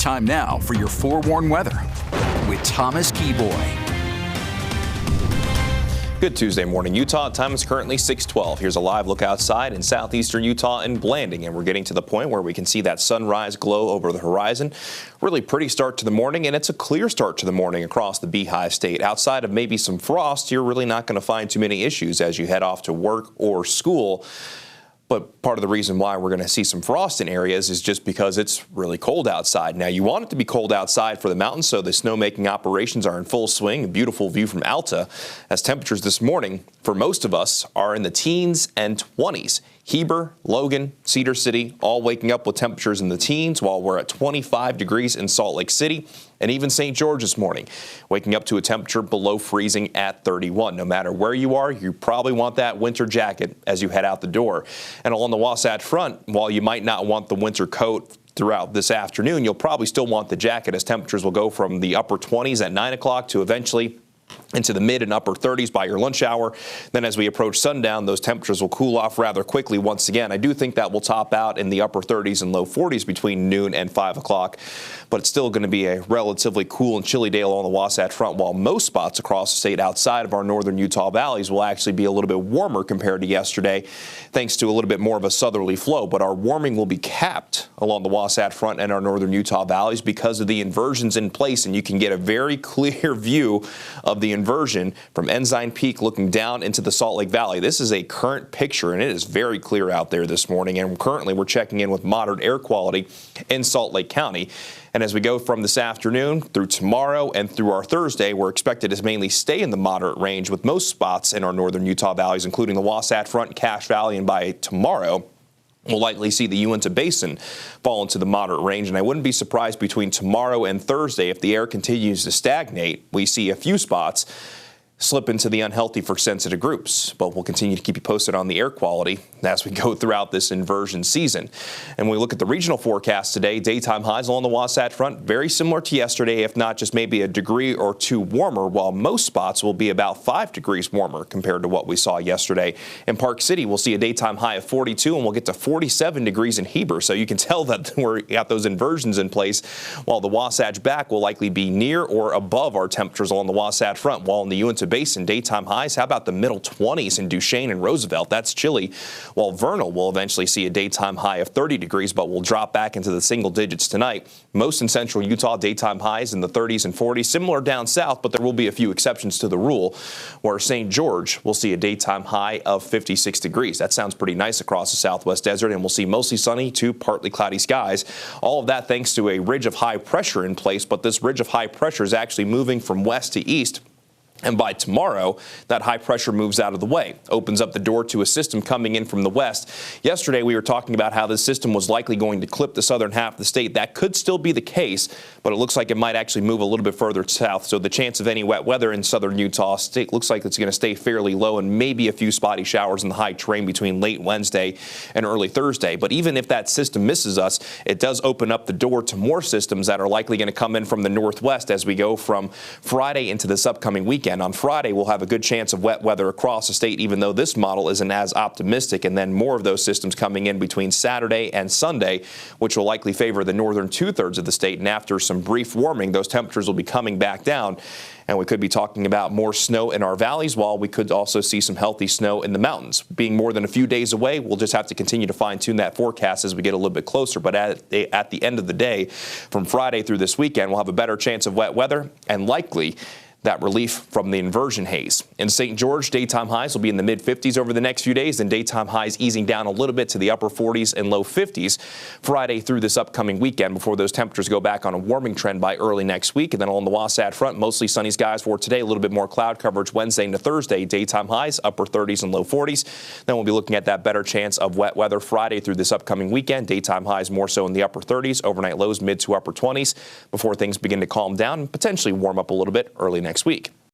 Time now for your forewarned weather with Thomas Keyboy. Good Tuesday morning, Utah. Time is currently 6:12. Here's a live look outside in southeastern Utah and Blanding, and we're getting to the point where we can see that sunrise glow over the horizon. Really pretty start to the morning, and it's a clear start to the morning across the Beehive State. Outside of maybe some frost, you're really not going to find too many issues as you head off to work or school. But part of the reason why we're going to see some frost in areas is just because it's really cold outside. Now, you want it to be cold outside for the mountains, so the snowmaking operations are in full swing. A beautiful view from Alta, as temperatures this morning for most of us are in the teens and 20s. Heber, Logan, Cedar City, all waking up with temperatures in the teens, while we're at 25 degrees in Salt Lake City, and even St. George this morning, waking up to a temperature below freezing at 31. No matter where you are, you probably want that winter jacket as you head out the door. And along the Wasatch Front, while you might not want the winter coat throughout this afternoon, you'll probably still want the jacket, as temperatures will go from the upper 20s at 9 o'clock to eventually into the mid and upper 30s by your lunch hour. Then as we approach sundown, those temperatures will cool off rather quickly once again. I do think that will top out in the upper 30s and low 40s between noon and 5 o'clock, but it's still going to be a relatively cool and chilly day along the Wasatch Front, while most spots across the state outside of our northern Utah valleys will actually be a little bit warmer compared to yesterday, thanks to a little bit more of a southerly flow. But our warming will be capped along the Wasatch Front and our northern Utah valleys because of the inversions in place, and you can get a very clear view of the inversion from Ensign Peak looking down into the Salt Lake Valley. This is a current picture, and it is very clear out there this morning, and currently we're checking in with moderate air quality in Salt Lake County. And as we go from this afternoon through tomorrow and through our Thursday, we're expected to mainly stay in the moderate range with most spots in our northern Utah valleys, including the Wasatch Front, Cache Valley, and by tomorrow, we'll likely see the Uinta Basin fall into the moderate range, and I wouldn't be surprised between tomorrow and Thursday if the air continues to stagnate. We see a few spots slip into the unhealthy for sensitive groups, but we'll continue to keep you posted on the air quality as we go throughout this inversion season. And when we look at the regional forecast today, daytime highs along the Wasatch Front very similar to yesterday, if not just maybe a degree or two warmer, while most spots will be about 5 degrees warmer compared to what we saw yesterday. In Park City, we'll see a daytime high of 42, and we'll get to 47 degrees in Heber, so you can tell that we're got those inversions in place, while the Wasatch Back will likely be near or above our temperatures along the Wasatch Front, while in the Uinta Basin, daytime highs, how about the middle 20s in Duchesne and Roosevelt? That's chilly, while Vernal will eventually see a daytime high of 30 degrees, but will drop back into the single digits tonight. Most in central Utah, daytime highs in the 30s and 40s, similar down south, but there will be a few exceptions to the rule, where St. George will see a daytime high of 56 degrees. That sounds pretty nice across the southwest desert, and we'll see mostly sunny to partly cloudy skies. All of that thanks to a ridge of high pressure in place, but this ridge of high pressure is actually moving from west to east. And by tomorrow, that high pressure moves out of the way, opens up the door to a system coming in from the west. Yesterday, we were talking about how this system was likely going to clip the southern half of the state. That could still be the case, but it looks like it might actually move a little bit further south. So the chance of any wet weather in southern Utah state looks like it's going to stay fairly low, and maybe a few spotty showers in the high terrain between late Wednesday and early Thursday. But even if that system misses us, it does open up the door to more systems that are likely going to come in from the northwest as we go from Friday into this upcoming weekend. On Friday, we'll have a good chance of wet weather across the state, even though this model isn't as optimistic, and then more of those systems coming in between Saturday and Sunday, which will likely favor the northern two-thirds of the state. And after some brief warming, those temperatures will be coming back down, and we could be talking about more snow in our valleys, while we could also see some healthy snow in the mountains. Being more than a few days away, we'll just have to continue to fine-tune that forecast as we get a little bit closer. But at the end of the day, from Friday through this weekend, we'll have a better chance of wet weather and likely that relief from the inversion haze. In St. George, daytime highs will be in the mid-50s over the next few days, and daytime highs easing down a little bit to the upper 40s and low 50s Friday through this upcoming weekend before those temperatures go back on a warming trend by early next week. And then on the Wasatch Front, mostly sunny skies for today, a little bit more cloud coverage Wednesday into Thursday, daytime highs upper 30s and low 40s. Then we'll be looking at that better chance of wet weather Friday through this upcoming weekend, daytime highs more so in the upper 30s, overnight lows mid to upper 20s before things begin to calm down and potentially warm up a little bit early next week.